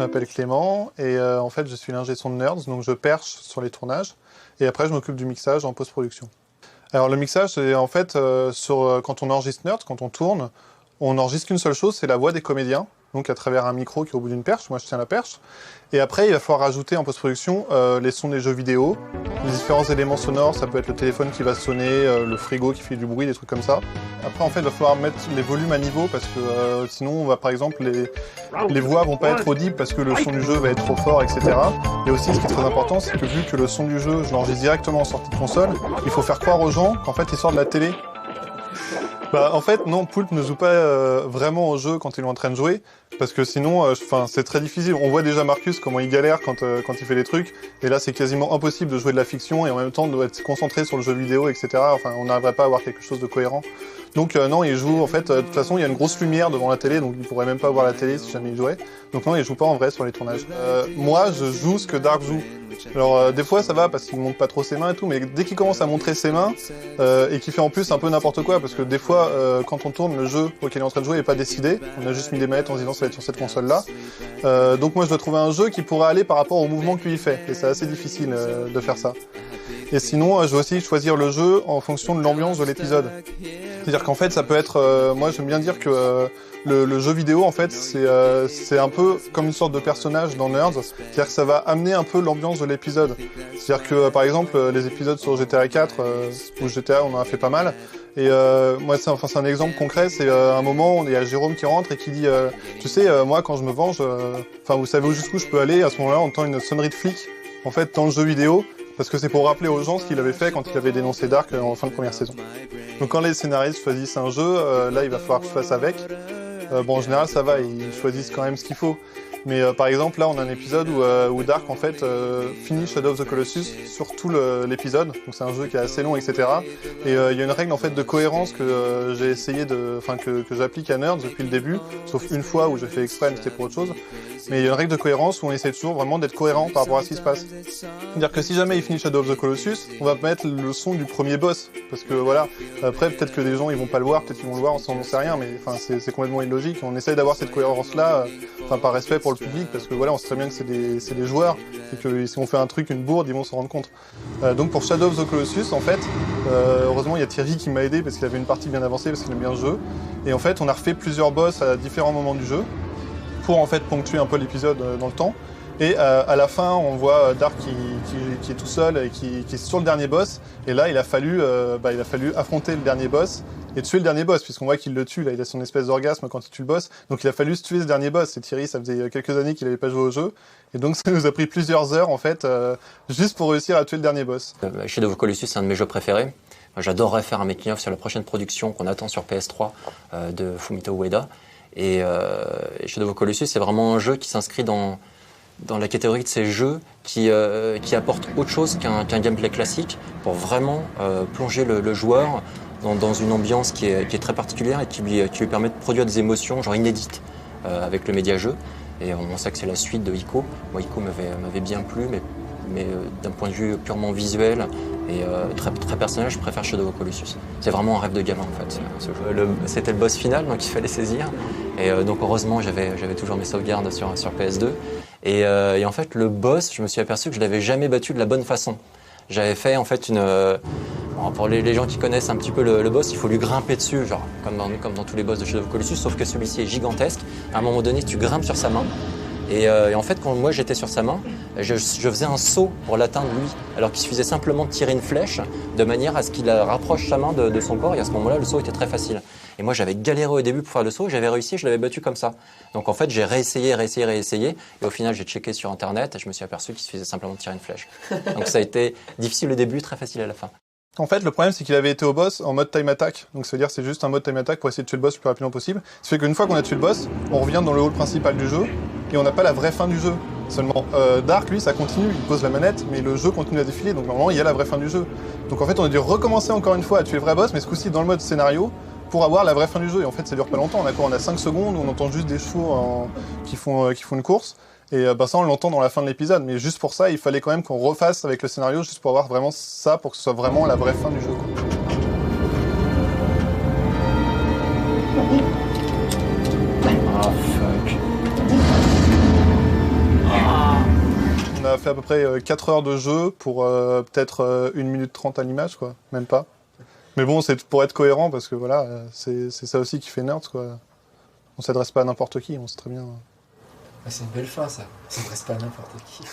m'appelle Clément et en fait je suis l'ingé son de Nerds, donc je perche sur les tournages et après je m'occupe du mixage en post-production. Alors le mixage c'est en fait quand on enregistre Nerds, quand on tourne, on n'enregistre qu'une seule chose, c'est la voix des comédiens, donc à travers un micro qui est au bout d'une perche, moi je tiens la perche. Et après il va falloir rajouter en post-production les sons des jeux vidéo, les différents éléments sonores, ça peut être le téléphone qui va sonner, le frigo qui fait du bruit, des trucs comme ça. Après en fait il va falloir mettre les volumes à niveau parce que sinon on va par exemple les voix vont pas être audibles parce que le son du jeu va être trop fort, etc. Et aussi ce qui est très important c'est que vu que le son du jeu je l'enregistre directement en sortie de console, il faut faire croire aux gens qu'en fait il sort de la télé. Bah, en fait, non, Poulpe ne joue pas vraiment au jeu quand il est en train de jouer, parce que sinon, c'est très difficile. On voit déjà Marcus comment il galère quand il fait les trucs, et là c'est quasiment impossible de jouer de la fiction et en même temps de être concentré sur le jeu vidéo, etc. Enfin, on n'arriverait pas à avoir quelque chose de cohérent. Donc non, il joue, en fait, de toute façon, il y a une grosse lumière devant la télé, donc il pourrait même pas voir la télé si jamais il jouait. Donc non, il joue pas en vrai sur les tournages. Moi, je joue ce que Dark joue. Alors des fois ça va parce qu'il montre pas trop ses mains et tout, mais dès qu'il commence à montrer ses mains et qu'il fait en plus un peu n'importe quoi, parce que des fois quand on tourne le jeu auquel il est en train de jouer est pas décidé, on a juste mis des manettes en se disant ça va être sur cette console là. Donc moi je dois trouver un jeu qui pourra aller par rapport au mouvement que lui il fait, et c'est assez difficile de faire ça. Et sinon je dois aussi choisir le jeu en fonction de l'ambiance de l'épisode. C'est-à-dire qu'en fait ça peut être, moi j'aime bien dire que le jeu vidéo en fait c'est un peu comme une sorte de personnage dans Nerds, c'est-à-dire que ça va amener un peu l'ambiance de l'épisode. C'est-à-dire que par exemple les épisodes sur GTA 4 ou GTA on en a fait pas mal, et moi c'est un exemple concret, c'est un moment où il y a Jérôme qui rentre et qui dit tu sais moi quand je me venge, vous savez jusqu'où je peux aller, à ce moment-là on entend une sonnerie de flic en fait dans le jeu vidéo, parce que c'est pour rappeler aux gens ce qu'il avait fait quand il avait dénoncé Dark en fin de première saison. Donc quand les scénaristes choisissent un jeu, là il va falloir que je fasse avec. Bon, en général, ça va, ils choisissent quand même ce qu'il faut. Mais par exemple, là, on a un épisode où Dark, en fait, finit Shadow of the Colossus sur tout l'épisode. Donc c'est un jeu qui est assez long, etc. Et il y a une règle, en fait, de cohérence que j'ai essayé que j'applique à Nerds depuis le début, sauf une fois où j'ai fait exprès, mais c'était pour autre chose. Mais il y a une règle de cohérence où on essaie toujours vraiment d'être cohérent par rapport à ce qui se passe. C'est-à-dire que si jamais il finit Shadow of the Colossus, on va mettre le son du premier boss. Parce que voilà, après peut-être que des gens ils vont pas le voir, peut-être qu'ils vont le voir, on n'en sait rien, mais enfin c'est complètement illogique. On essaye d'avoir cette cohérence-là, par respect pour le public, parce que voilà, on sait très bien que c'est des joueurs, et que si on fait un truc, une bourde, ils vont s'en rendre compte. Donc pour Shadow of the Colossus, en fait, heureusement il y a Thierry qui m'a aidé parce qu'il avait une partie bien avancée, parce qu'il aime bien le jeu. Et en fait, on a refait plusieurs boss à différents moments du jeu, pour en fait ponctuer un peu l'épisode dans le temps. Et à la fin, on voit Dark qui est tout seul et qui est sur le dernier boss. Et là, il a fallu affronter le dernier boss et tuer le dernier boss, puisqu'on voit qu'il le tue. Là, il a son espèce d'orgasme quand il tue le boss. Donc, il a fallu tuer ce dernier boss. Et Thierry, ça faisait quelques années qu'il n'avait pas joué au jeu. Et donc, ça nous a pris plusieurs heures, en fait, juste pour réussir à tuer le dernier boss. Shadow of the Colossus, c'est un de mes jeux préférés. J'adorerais faire un making-of sur la prochaine production qu'on attend sur PS3 de Fumito Ueda. Et Shadow of the Colossus, c'est vraiment un jeu qui s'inscrit dans la catégorie de ces jeux qui apportent autre chose qu'un gameplay classique pour vraiment plonger le joueur dans une ambiance qui est très particulière et qui lui permet de produire des émotions genre inédites avec le média-jeu. Et on sait que c'est la suite de Ico. Moi, Ico m'avait bien plu, mais d'un point de vue purement visuel et très, très personnel, je préfère Shadow of the Colossus. C'est vraiment un rêve de gamin en fait, ce jeu. C'était le boss final, donc il fallait saisir. Et donc heureusement, j'avais toujours mes sauvegardes sur PS2. Et en fait, le boss, je me suis aperçu que je l'avais jamais battu de la bonne façon. J'avais fait en fait pour les gens qui connaissent un petit peu le boss, il faut lui grimper dessus, genre comme dans tous les boss de Shadow of the Colossus, sauf que celui-ci est gigantesque. À un moment donné, tu grimpes sur sa main. Et en fait, quand moi j'étais sur sa main, je faisais un saut pour l'atteindre lui, alors qu'il suffisait simplement de tirer une flèche de manière à ce qu'il rapproche sa main de son corps. Et à ce moment-là, le saut était très facile. Et moi, j'avais galéré au début pour faire le saut, j'avais réussi, je l'avais battu comme ça. Donc en fait, j'ai réessayé. Et au final, j'ai checké sur Internet et je me suis aperçu qu'il suffisait simplement de tirer une flèche. Donc ça a été difficile au début, très facile à la fin. En fait, le problème, c'est qu'il avait été au boss en mode time attack. Donc, ça veut dire que c'est juste un mode time attack pour essayer de tuer le boss le plus rapidement possible. Ça fait qu'une fois qu'on a tué le boss, on revient dans le hall principal du jeu et on n'a pas la vraie fin du jeu. Seulement, Dark, lui, ça continue. Il pose la manette, mais le jeu continue à défiler. Donc, normalement, il y a la vraie fin du jeu. Donc, en fait, on a dû recommencer encore une fois à tuer le vrai boss, mais ce coup-ci dans le mode scénario, pour avoir la vraie fin du jeu. Et en fait, ça dure pas longtemps. On a 5 secondes, on entend juste des chevaux qui font une course. Et ça, on l'entend dans la fin de l'épisode. Mais juste pour ça, il fallait quand même qu'on refasse avec le scénario, juste pour avoir vraiment ça, pour que ce soit vraiment la vraie fin du jeu, quoi. Oh, fuck. a fait à peu près 4 heures de jeu pour peut-être 1 minute 30 à l'image, quoi. Même pas. Mais bon, c'est pour être cohérent, parce que voilà, c'est ça aussi qui fait Nerds, quoi. On s'adresse pas à n'importe qui, on sait très bien. C'est une belle fin, ça. On s'adresse pas à n'importe qui.